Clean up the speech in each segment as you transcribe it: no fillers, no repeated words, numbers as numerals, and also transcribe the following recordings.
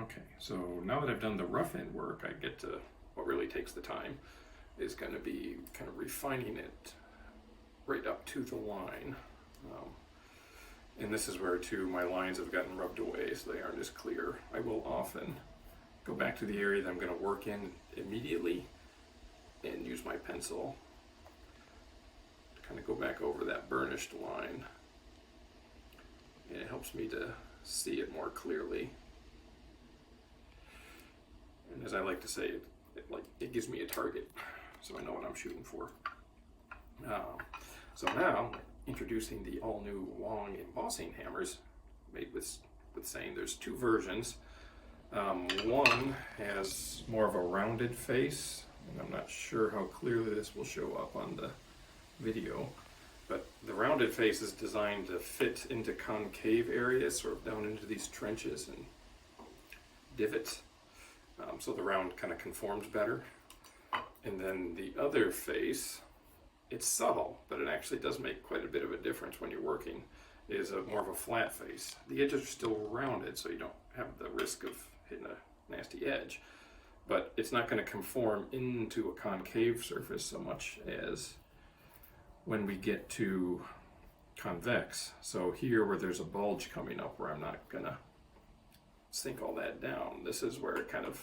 Okay, so now that I've done the rough end work, I get to what really takes the time is going to be kind of refining it right up to the line. And this is where too my lines have gotten rubbed away so they aren't as clear. I will often go back to the area that I'm going to work in immediately and use my pencil to kind of go back over that burnished line. And it helps me to see it more clearly. And as I like to say, it gives me a target, so I know what I'm shooting for. So now, introducing the all-new Huang embossing hammers made with Saign. There's two versions. One has more of a rounded face, and I'm not sure how clearly this will show up on the video, but the rounded face is designed to fit into concave areas, sort of down into these trenches and divots, so the round kind of conforms better. And then the other face, it's subtle, but it actually does make quite a bit of a difference when you're working, is more of a flat face. The edges are still rounded, so you don't have the risk of hitting a nasty edge, but it's not going to conform into a concave surface so much as when we get to convex. So here where there's a bulge coming up where I'm not going to sink all that down, this is where it kind of,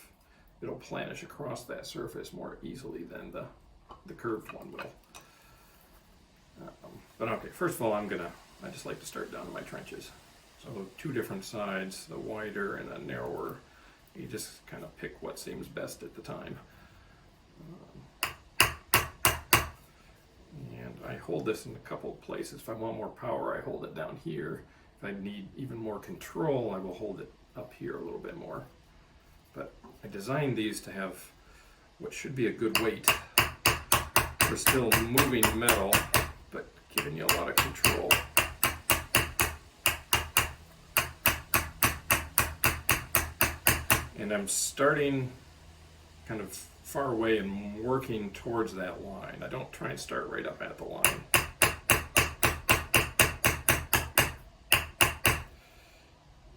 it'll planish across that surface more easily than the curved one will. But okay, first of all, I just like to start down in my trenches. So two different sides, the wider and the narrower. You just kind of pick what seems best at the time. And I hold this in a couple of places. If I want more power, I hold it down here. If I need even more control, I will hold it up here a little bit more. But I designed these to have what should be a good weight for still moving metal, but giving you a lot of control. And I'm starting kind of far away and working towards that line. I don't try and start right up at the line.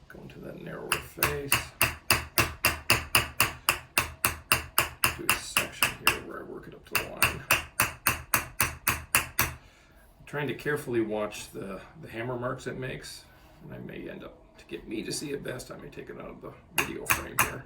Go into that narrower face. Do a section here where I work it up to the line. I'm trying to carefully watch the hammer marks it makes, and I may end up, to get me to see it best, I may take it out of the video frame here.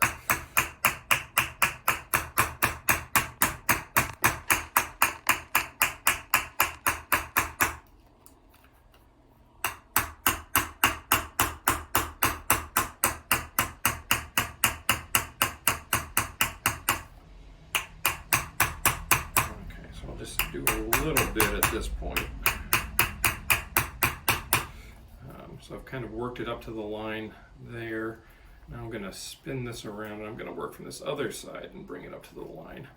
I'll just do a little bit at this point. So I've kind of worked it up to the line there. Now I'm going to spin this around and I'm going to work from this other side and bring it up to the line.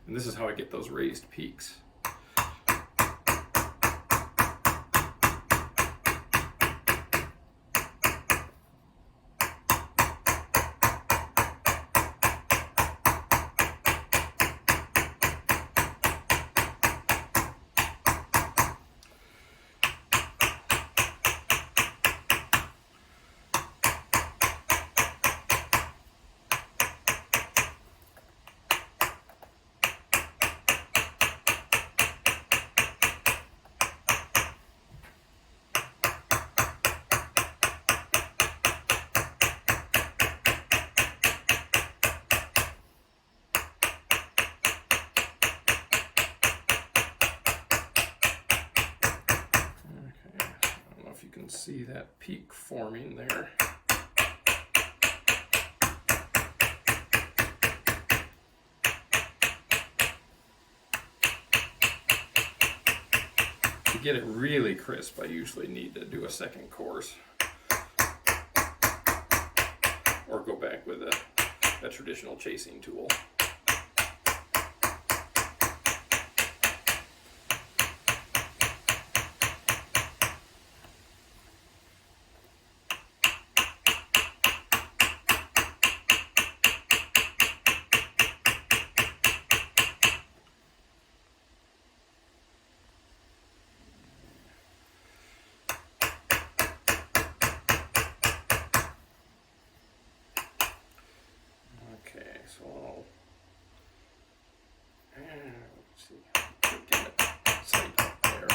And this is how I get those raised peaks. See that peak forming there. To get it really crisp, I usually need to do a second course or go back with a traditional chasing tool. so let's see, get it sight up there.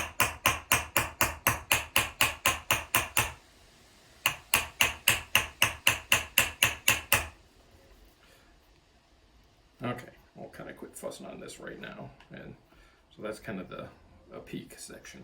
Okay, I'll kind of quit fussing on this right now, and so that's kind of a peak section.